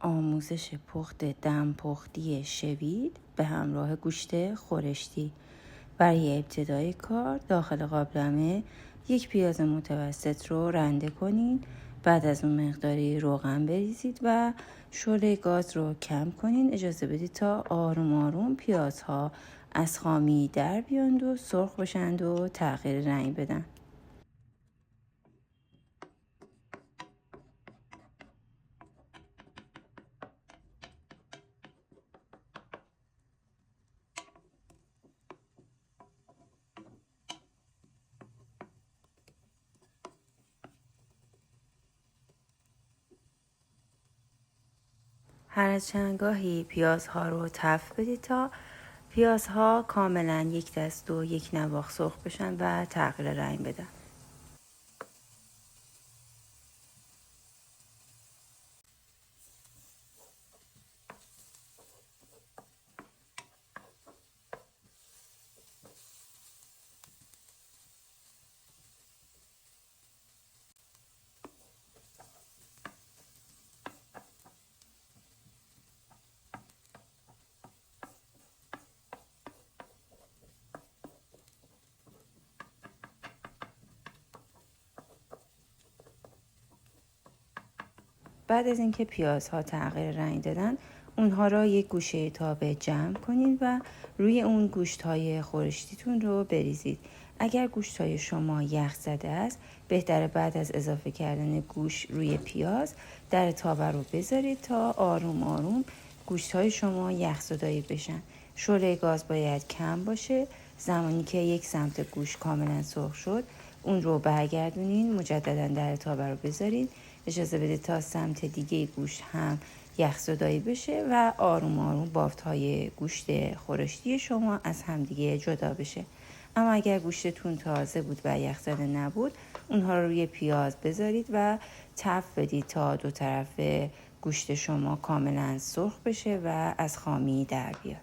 آموزش پخت دمپختی شوید به همراه گوشت خورشتی. برای ابتدای کار داخل قابلمه یک پیاز متوسط رو رنده کنین. بعد از اون مقداری روغن بریزید و شعله گاز رو کم کنین. اجازه بدید تا آروم آروم پیازها از خامی در بیاند و سرخ بشند و تغییر رنگ بدن. هر از چندگاهی پیازها رو تفت بدید تا پیازها کاملا یک دست و یک نواخت سرخ بشن و تغییر رنگ بدن. بعد از اینکه پیازها تغییر رنگ دادن، اونها را یک گوشه تابه جمع کنید و روی اون گوشت‌های خورشتیتون رو بریزید. اگر گوشت‌های شما یخ زده است، بهتره بعد از اضافه کردن گوشت روی پیاز در تابه رو بذارید تا آروم آروم گوشت‌های شما یخ‌زدایی بشن. شعله گاز باید کم باشه. زمانی که یک سمت گوشت کاملا سرخ شد، اون رو برگردونین، مجددا در تابه رو بذارید. اجازه بدید تا سمت دیگه گوشت هم یخزدایی بشه و آروم آروم بافت‌های گوشت خورشتی شما از همدیگه جدا بشه. اما اگر گوشتتون تازه بود و یخزده نبود، اونها رو روی پیاز بذارید و تفت بدید تا دو طرف گوشت شما کاملا سرخ بشه و از خامی در بیاد.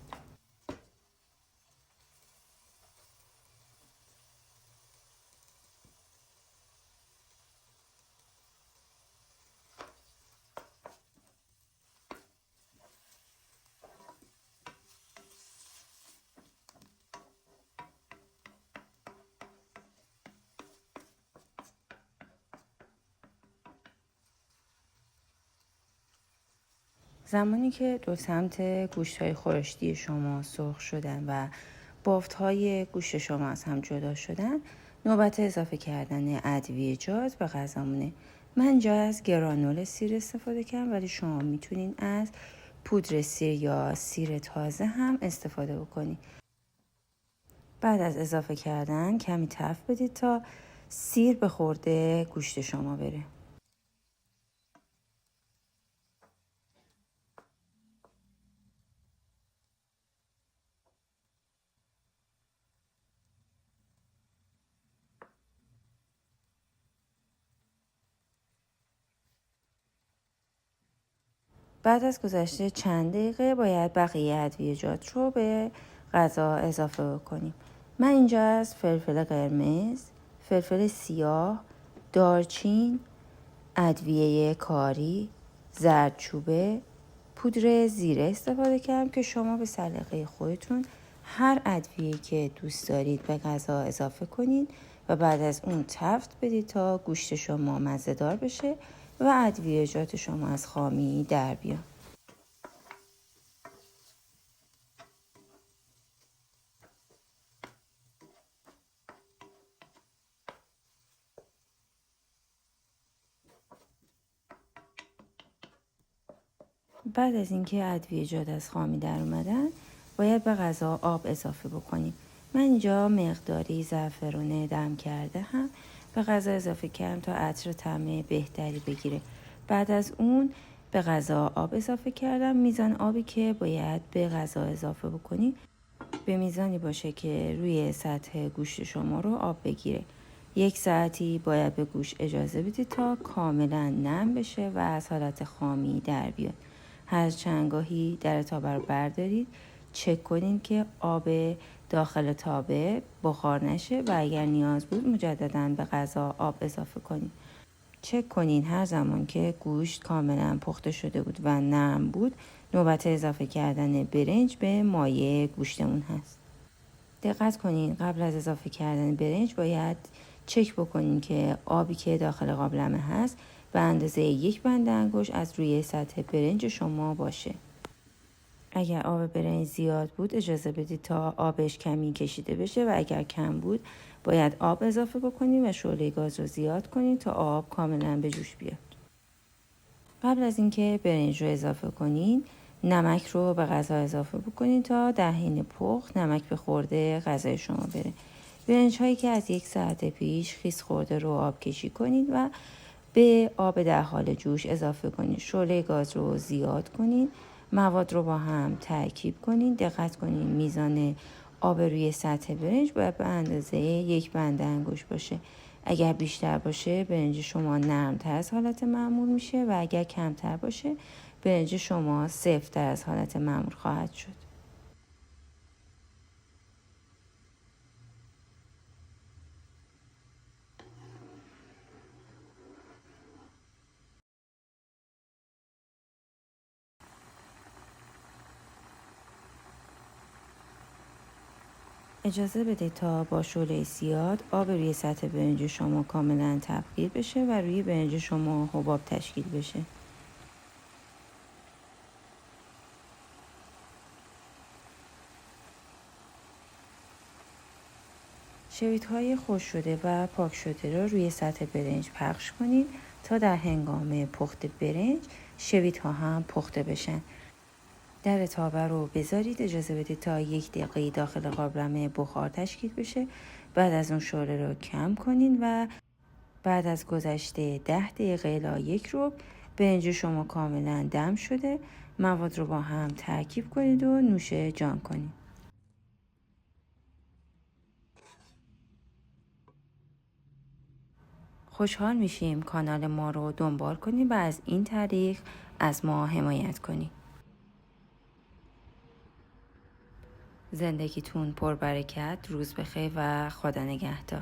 زمانی که دو سمت گوشت‌های خورشتی شما سرخ شدن و بافت‌های گوشت شما از هم جدا شدن، نوبت اضافه کردن ادویه‌جات به غذامونه. من اینجا از گرانول سیر استفاده کردم، ولی شما میتونین از پودر سیر یا سیر تازه هم استفاده بکنید. بعد از اضافه کردن کمی تفت بدید تا سیر به خورده گوشت شما بره. بعد از گذشته چند دقیقه باید بقیه ادویه‌جات رو به غذا اضافه کنیم. من اینجا از فلفل قرمز، فلفل سیاه، دارچین، ادویه کاری، زردچوبه، پودر زیره استفاده کردم که شما به سلیقه خودتون هر ادویه‌ای که دوست دارید به غذا اضافه کنید و بعد از اون تفت بدید تا گوشت شما مزه‌دار بشه و ادویه‌جات شما از خامی در بیان. بعد از اینکه ادویه‌جات از خامی در اومدن، باید به غذا آب اضافه بکنیم. من اینجا مقداری زعفرون دم کرده هم به غذا اضافه کردم تا عطر طعم بهتری بگیره. بعد از اون به غذا آب اضافه کردم. میزان آبی که باید به غذا اضافه بکنیم به میزانی باشه که روی سطح گوشت شما رو آب بگیره. 1 ساعتی باید به گوشت اجازه بدید تا کاملا نرم بشه و از حالت خامی در بیاد. هر چندگاهی در تابه رو بردارید، چک کنین که آب داخل تابه بخار نشه و اگر نیاز بود مجددا به غذا آب اضافه کنید. چک کنین هر زمان که گوشت کاملا پخته شده بود و نرم بود نوبت اضافه کردن برنج به مایه گوشتمون هست. دقت کنین قبل از اضافه کردن برنج باید چک بکنین که آبی که داخل قابلمه هست به اندازه 1 بند انگشت از روی سطح برنج شما باشه. اگر آب برنج زیاد بود اجازه بدید تا آبش کمی کشیده بشه و اگر کم بود باید آب اضافه بکنید و شعله گاز رو زیاد کنید تا آب کاملا به جوش بیاد. قبل از اینکه برنج رو اضافه کنید نمک رو به غذا اضافه بکنید تا در حین پخت نمک به خورده غذای شما بره. برنج هایی که از 1 ساعت پیش خیس خورده رو آب کشی کنید و به آب در حال جوش اضافه کنید. شعله گاز رو زیاد کنید. مواد رو با هم ترکیب کنید. دقت کنید میزان آب روی سطح برنج باید به اندازه 1 بند انگشت باشه. اگر بیشتر باشه برنج شما نرمتر از حالت معمول میشه و اگر کمتر باشه برنج شما سفت‌تر از حالت معمول خواهد شد. اجازه بده تا با شعله زیاد آب روی سطح برنج شما کاملا تبخیر بشه و روی برنج شما حباب تشکیل بشه. شویدهای خشک شده و پاک شده را روی سطح برنج پخش کنید تا در هنگام پخت برنج شویدها هم پخته بشن. در تابه رو بذارید اجازه بدید تا 1 دقیقه داخل قابلمه بخار تشکیل بشه. بعد از اون شعله رو کم کنین و بعد از گذشته 10 دقیقه الی 1 ربع برنج شما کاملا دم شده. مواد رو با هم ترکیب کنید و نوش جان کنید. خوشحال میشیم کانال ما رو دنبال کنید و از این طریق از ما حمایت کنید. زندگیتون پربرکت، روز بخیر و خدا نگهدار.